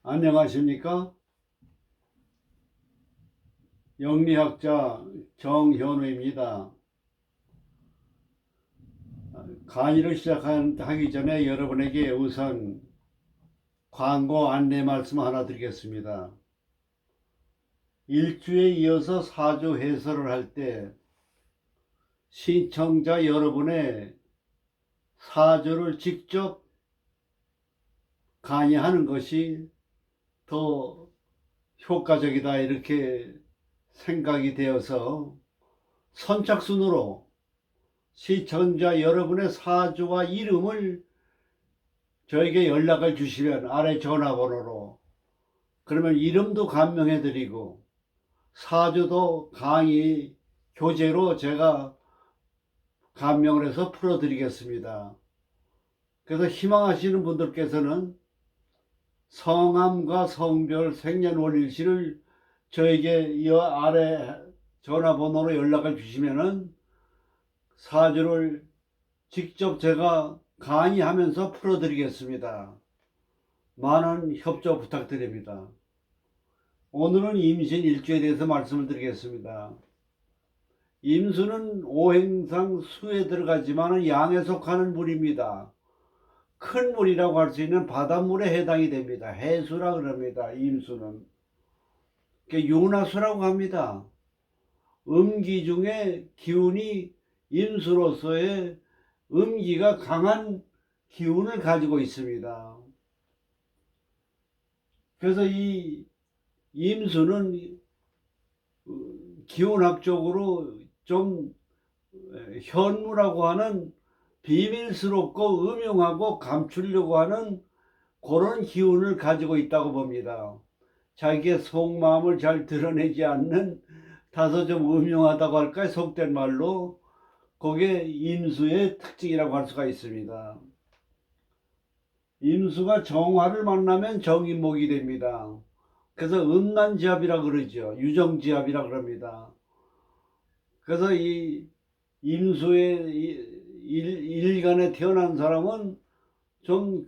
안녕하십니까? 영리학자 정현우입니다. 강의를 시작하기 전에 여러분에게 우선 광고 안내 말씀 하나 드리겠습니다. 일주에 이어서 4주 해설을 할 때 신청자 여러분의 4주를 직접 강의하는 것이 더 효과적이다 이렇게 생각이 되어서 선착순으로 시청자 여러분의 사주와 이름을 저에게 연락을 주시면 아래 전화번호로 그러면 이름도 감명해 드리고 사주도 강의 교재로 제가 감명을 해서 풀어 드리겠습니다. 그래서 희망하시는 분들께서는 성함과 성별 생년월일시를 저에게 이 아래 전화번호로 연락을 주시면은 사주를 직접 제가 강의하면서 풀어드리겠습니다. 많은 협조 부탁드립니다. 오늘은 임신 일주에 대해서 말씀을 드리겠습니다. 임수는 오행상 수에 들어가지만 양에 속하는 물입니다. 큰 물이라고 할 수 있는 바닷물에 해당이 됩니다. 해수라 그럽니다. 임수는. 윤화수라고 합니다. 음기 중에 기운이 임수로서의 음기가 강한 기운을 가지고 있습니다. 그래서 이 임수는 기운학적으로 좀 현무라고 하는 비밀스럽고 음흉하고 감추려고 하는 그런 기운을 가지고 있다고 봅니다. 자기의 속마음을 잘 드러내지 않는 다소 좀 음흉하다고 할까요? 속된 말로 그게 임수의 특징이라고 할 수가 있습니다. 임수가 정화를 만나면 정인목이 됩니다. 그래서 음란지합이라 그러죠. 유정지합이라 그럽니다. 그래서 이 임수의 일간에 태어난 사람은 좀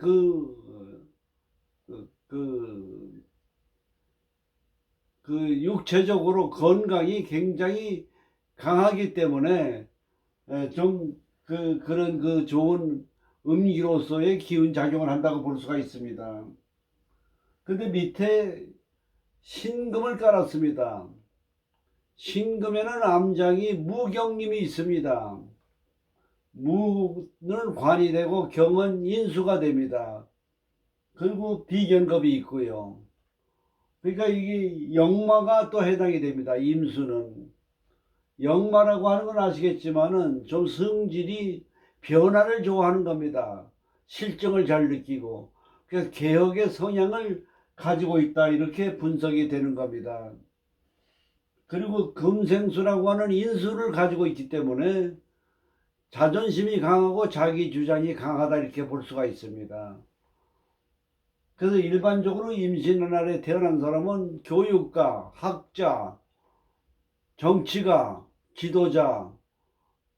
육체적으로 건강이 굉장히 강하기 때문에 그런 좋은 음기로서의 기운 작용을 한다고 볼 수가 있습니다. 근데 밑에 신금을 깔았습니다. 신금에는 암장이 무경님이 있습니다. 무는 관이 되고 경은 인수가 됩니다. 그리고 비견급이 있고요. 그러니까 이게 역마가 또 해당이 됩니다. 임수는. 역마라고 하는 건 아시겠지만은 좀 성질이 변화를 좋아하는 겁니다. 실정을 잘 느끼고. 그래서 개혁의 성향을 가지고 있다. 이렇게 분석이 되는 겁니다. 그리고 금생수라고 하는 인수를 가지고 있기 때문에 자존심이 강하고 자기 주장이 강하다 이렇게 볼 수가 있습니다. 그래서 일반적으로 임신의 날에 태어난 사람은 교육가, 학자, 정치가, 지도자,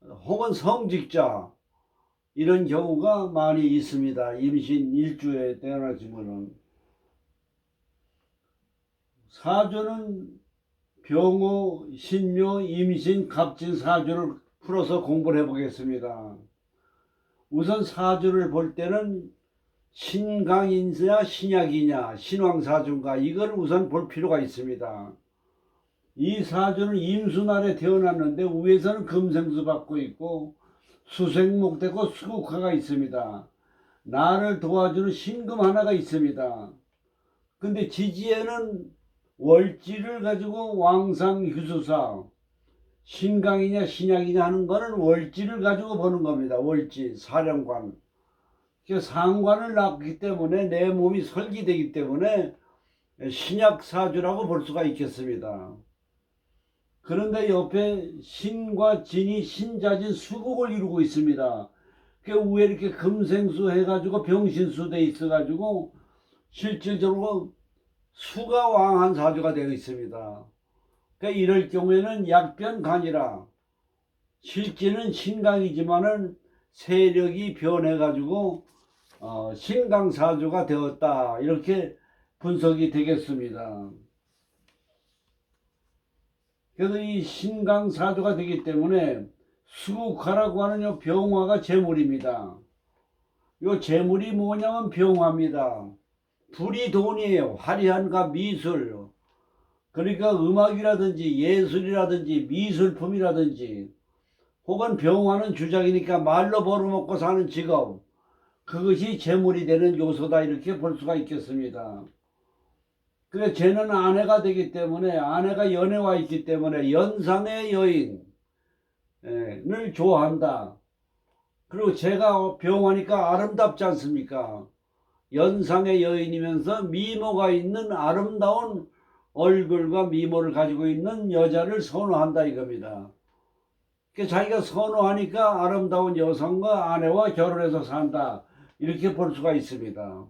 혹은 성직자 이런 경우가 많이 있습니다. 임신 일주에 태어나시면은. 사주는 병호, 신묘, 임신, 갑진 사주를 풀어서 공부를 해보겠습니다. 우선 사주를 볼 때는 신강인수냐 신약이냐 신왕사주인가 이걸 우선 볼 필요가 있습니다. 이 사주는 임수날에 태어났는데 위에서는 금생수 받고 있고 수생목 되고 수국화가 있습니다. 나를 도와주는 신금 하나가 있습니다. 근데 지지에는 월지를 가지고 왕상휴수사 신강이냐 신약이냐 하는 거는 월지를 가지고 보는 겁니다. 월지 사령관 상관을 낳기 때문에 내 몸이 설기되기 때문에 신약사주라고 볼 수가 있겠습니다. 그런데 옆에 신과 진이 신자진 수국을 이루고 있습니다. 그 위에 이렇게 금생수 해가지고 병신수 돼 있어가지고 실질적으로 수가 왕한 사주가 되어 있습니다. 그러니까 이럴 경우에는 약변간이라 실제는 신강이지만은 세력이 변해가지고 신강사주가 되었다 이렇게 분석이 되겠습니다. 그래서 이 신강사주가 되기 때문에 수국화라고 하는 요 병화가 재물입니다. 요 재물이 뭐냐면 병화입니다. 불이 돈이에요. 화려함과 미술. 그러니까 음악이라든지 예술이라든지 미술품이라든지 혹은 병화는 주작이니까 말로 벌어먹고 사는 직업, 그것이 재물이 되는 요소다 이렇게 볼 수가 있겠습니다. 그래 쟤는 아내가 되기 때문에 아내가 연애와 있기 때문에 연상의 여인을 좋아한다. 그리고 제가 병화니까 아름답지 않습니까? 연상의 여인이면서 미모가 있는 아름다운 얼굴과 미모를 가지고 있는 여자를 선호한다 이겁니다. 자기가 선호하니까 아름다운 여성과 아내와 결혼해서 산다 이렇게 볼 수가 있습니다.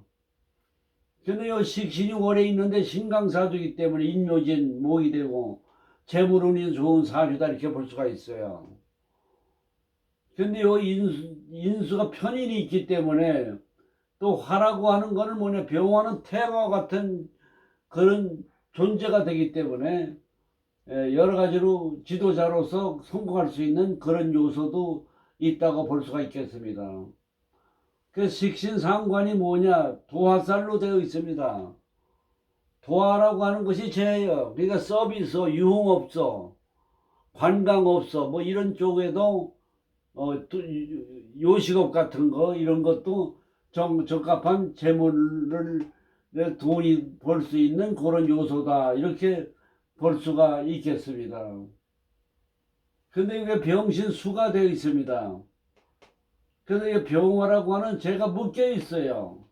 근데 요 식신이 오래 있는데 신강사주이기 때문에 인묘진 목이 되고 재물운이 좋은 사주다 이렇게 볼 수가 있어요. 근데 요 인수가 편인이 있기 때문에 또 화라고 하는 거는 뭐냐, 병화는 태양과 같은 그런 존재가 되기 때문에 여러 가지로 지도자로서 성공할 수 있는 그런 요소도 있다고 볼 수가 있겠습니다. 그 식신상관이 뭐냐, 도화살로 되어 있습니다. 도화라고 하는 것이 제예요. 그러니까 서비스, 유흥업소, 관광업소 뭐 이런 쪽에도 요식업 같은 거 이런 것도 적합한 재물을 돈이 벌 수 있는 그런 요소다 이렇게 볼 수가 있겠습니다. 근데 이게 병신수가 되어 있습니다. 그래서 이 병화라고 하는 죄가 묶여 있어요.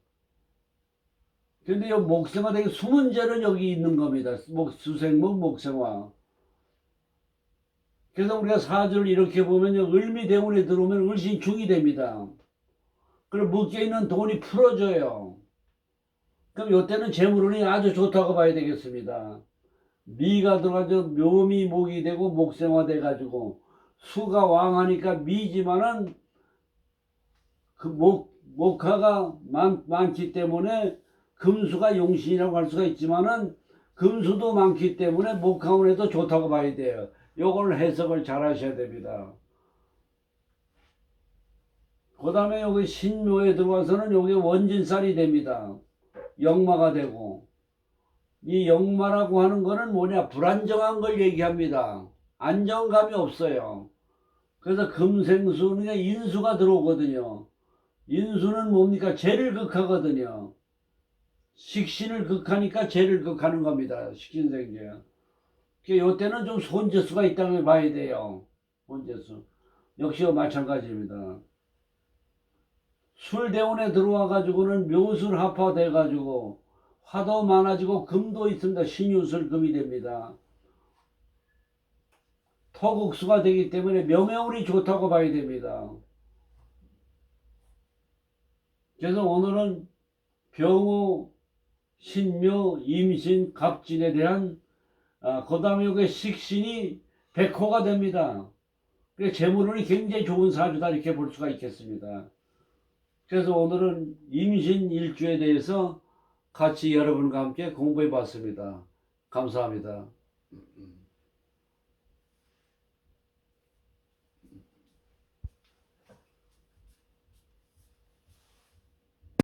근데 이 목생화 되게 숨은 죄는 여기 있는 겁니다. 수생목 목생화. 그래서 우리가 사주를 이렇게 보면 을미대운에 들어오면 을신중이 됩니다. 그리고 묶여있는 돈이 풀어져요. 그럼 이때는 재물운이 아주 좋다고 봐야 되겠습니다. 미가 들어가서 묘미 목이 되고 목생화 돼가지고 수가 왕하니까 미지만은 그 목화가 많기 때문에 금수가 용신이라고 할 수가 있지만은 금수도 많기 때문에 목화운에도 좋다고 봐야 돼요. 요걸 해석을 잘 하셔야 됩니다. 그 다음에 여기 신묘에 들어와서는 여기 원진살이 됩니다. 역마가 되고, 이 역마라고 하는 거는 뭐냐, 불안정한 걸 얘기합니다. 안정감이 없어요. 그래서 금생수는 인수가 들어오거든요. 인수는 뭡니까? 죄를 극하거든요. 식신을 극하니까 죄를 극하는 겁니다. 식신생죄. 요때는 좀 손재수가 있다고 봐야 돼요. 손재수. 역시 마찬가지입니다. 술대운에 들어와 가지고는 묘술 합화돼 가지고 화도 많아지고 금도 있습니다. 신유술 금이 됩니다. 토국수가 되기 때문에 명예운이 좋다고 봐야 됩니다. 그래서 오늘은 병호, 신묘, 임신, 갑진에 대한 그 다음에 여기 식신이 백호가 됩니다. 그래서 재물운이 굉장히 좋은 사주다 이렇게 볼 수가 있겠습니다. 그래서 오늘은 임신 일주에 대해서 같이 여러분과 함께 공부해 봤습니다. 감사합니다.